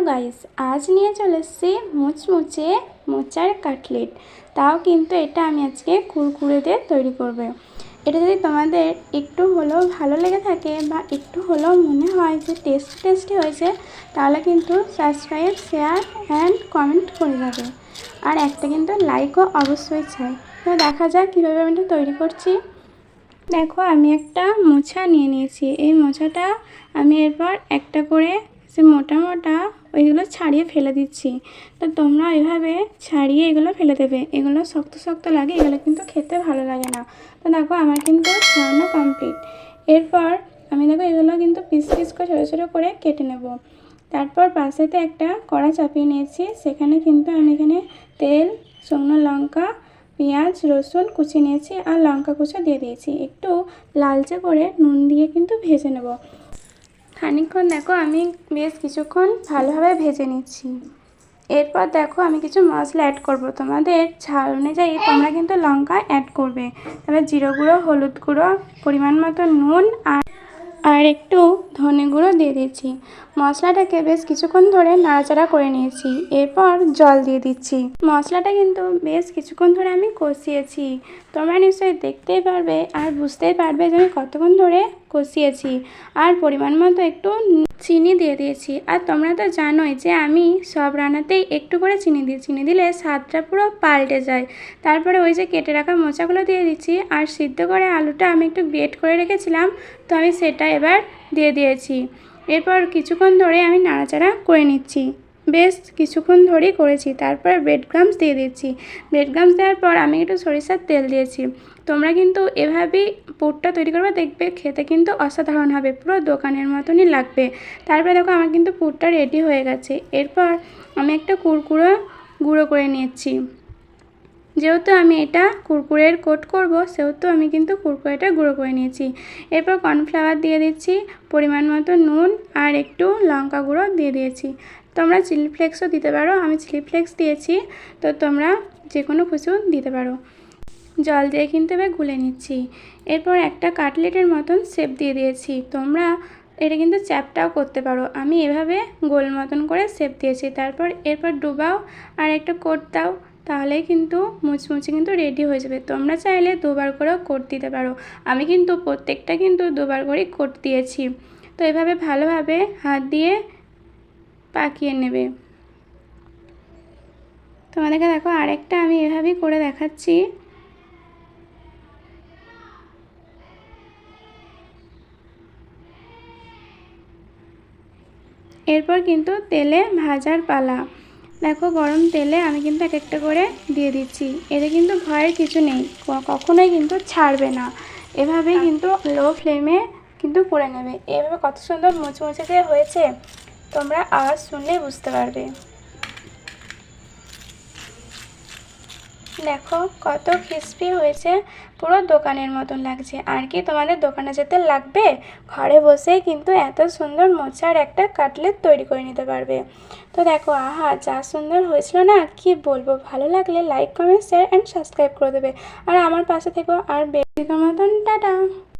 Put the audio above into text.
Guys, আজ নিয়ে চলে এসেছি মুচমুচে মোচার কাটলেট। তাও কিন্তু এটা আমি আজকে কুরকুরে দিয়ে তৈরি করব। এটা যদি তোমাদের একটু হলেও ভালো লেগে থাকে বা একটু হলেও মনে হয় যে টেস্টি হয়েছে, তাহলে কিন্তু সাবস্ক্রাইব, শেয়ার অ্যান্ড কমেন্ট করে যাবে। আর একটা কিন্তু লাইকও অবশ্যই চাই। তো দেখা যাক কীভাবে আমি এটা তৈরি করছি। দেখো, আমি একটা মোচা নিয়ে নিয়েছি। এই মোচাটা আমি এরপর একটা করে যে মোটা মোটা ওইগুলো ছাড়িয়ে ফেলে দিচ্ছি। তো তোমরা এভাবে ছাড়িয়ে এগুলো ফেলে দেবে। এগুলো শক্ত শক্ত লাগে, এগুলো কিন্তু খেতে ভালো লাগে না। তো দেখো, আমার কিন্তু ছাড়ানো কমপ্লিট। এরপর আমি দেখো এগুলো কিন্তু পিস পিস করে ছোটো ছোটো করে কেটে নেব। তারপর পাশেতে একটা কড়া চাপিয়ে নিয়েছি। সেখানে কিন্তু আমি এখানে তেল, শুকনো লঙ্কা, পেঁয়াজ, রসুন কুচি নিয়েছি আর লঙ্কা কুচো দিয়ে দিয়েছি। একটু লালচে করে নুন দিয়ে কিন্তু ভেজে নেব। খানিকক্ষণ দেখো আমি বেশ কিছুক্ষণ ভালোভাবে ভেজে নিচ্ছি। এরপর দেখো আমি কিছু মশলা অ্যাড করব। তোমাদের ঝাল অনুযায়ী তোমরা কিন্তু লঙ্কা অ্যাড করবে। তারপর জিরে গুঁড়ো, হলুদ গুঁড়ো, পরিমাণ মতো নুন আর একটু ধনে গুঁড়ো দিয়ে দিচ্ছি। মশলাটাকে বেশ কিছুক্ষণ ধরে নাড়াচাড়া করে নিয়েছি। এরপর জল দিয়ে দিচ্ছি। মশলাটা কিন্তু বেশ কিছুক্ষণ ধরে আমি কষিয়েছি। তোমরা নিশ্চয়ই দেখতেই পারবে আর বুঝতেই পারবে যে আমি কতক্ষণ ধরে কষিয়েছি। আর পরিমাণ মতো একটু চিনি দিয়ে দিয়েছি। আর তোমরা তো জানোই যে আমি সব রান্নাতেই একটু করে চিনি দিই। চিনি দিলে স্বাদটা পুরো পাল্টে যায়। তারপরে ওই যে কেটে রাখা মোচাগুলো দিয়ে দিচ্ছি। আর সিদ্ধ করে আলুটা আমি একটু গ্রেট করে রেখেছিলাম, তো আমি সেটা এবার দিয়ে দিয়েছি। এরপর কিছুক্ষণ ধরে আমি নাড়াচাড়া করে নিচ্ছি। বেশ কিছুক্ষণ ধরেই করেছি। তারপর ব্রেড ক্রাম্বস দিয়ে দিচ্ছি। ব্রেড ক্রাম্বস দেওয়ার পর আমি একটু সরিষার তেল দিয়েছি। তোমরা কিন্তু এভাবেই পুরটা তৈরি করবে, দেখবে খেতে কিন্তু অসাধারণ হবে, পুরো দোকানের মতনই লাগবে। তারপরে দেখো আমার কিন্তু পুরটা রেডি হয়ে গেছে। এরপর আমি একটা কুরকুরে গুঁড়ো করে নিচ্ছি। যেহেতু আমি এটা কুরকুরের কোট করব, সেহেতু আমি কিন্তু কুরকুরেটা গুঁড়ো করে নিয়েছি। এরপর কর্নফ্লাওয়ার দিয়ে দিচ্ছি, পরিমাণ মতো নুন আর একটু লঙ্কা গুঁড়ো দিয়ে দিয়েছি। তোমরা চিলি ফ্লেক্সও দিতে পারো, আমি চিলি ফ্লেক্স দিয়েছি। তো তোমরা যে কোনো কিছু দিতে পারো। জল দিয়ে কিন্তু এবার গুলে নিচ্ছি। এরপর একটা কাটলেটের মতন শেপ দিয়ে দিয়েছি। তোমরা এটা কিন্তু চ্যাপটাও করতে পারো। আমি এভাবে গোল মতন করে শেপ দিয়েছি। এরপর ডুবাও আর একটা কোট দাও, তাহলেই কিন্তু মুচমুচে কিন্তু রেডি হয়ে যাবে। তোমরা চাইলে দুবার করেও কোট দিতে পারো। আমি কিন্তু প্রত্যেকটা কিন্তু দুবার করেই কোট দিয়েছি। তো এভাবে ভালোভাবে হাত দিয়ে পাকিয়ে নেবে। তোমাদেরকে দেখো আরেকটা আমি এভাবেই করে দেখাচ্ছি। এরপর কিন্তু তেলে ভাজার পালা। দেখো গরম তেলে আমি কিন্তু এক একটা করে দিয়ে দিচ্ছি। এতে কিন্তু ভয়ের কিছু নেই, কখনোই কিন্তু ছাড়বে না। এভাবেই কিন্তু লো ফ্লেমে কিন্তু করে নেবে। এভাবে কত সুন্দর মুচমুচে যে হয়েছে, তোমরা আওয়াজ শুনলেই বুঝতে পারবে। দেখো কত ক্রিস্পি হয়েছে, পুরো দোকানের মতন লাগছে। আর কি তোমাদের দোকানে যেতে লাগবে, ঘরে বসেই কিন্তু এত সুন্দর মোচার একটা কাটলেট তৈরি করে নিতে পারবে। তো দেখো, আহা যা সুন্দর হয়েছিল না, কি বলবো। ভালো লাগলে like, comment, share and subscribe করে দেবে। আর আমার পাশে থেকো। আর বেশি মতন টাটা।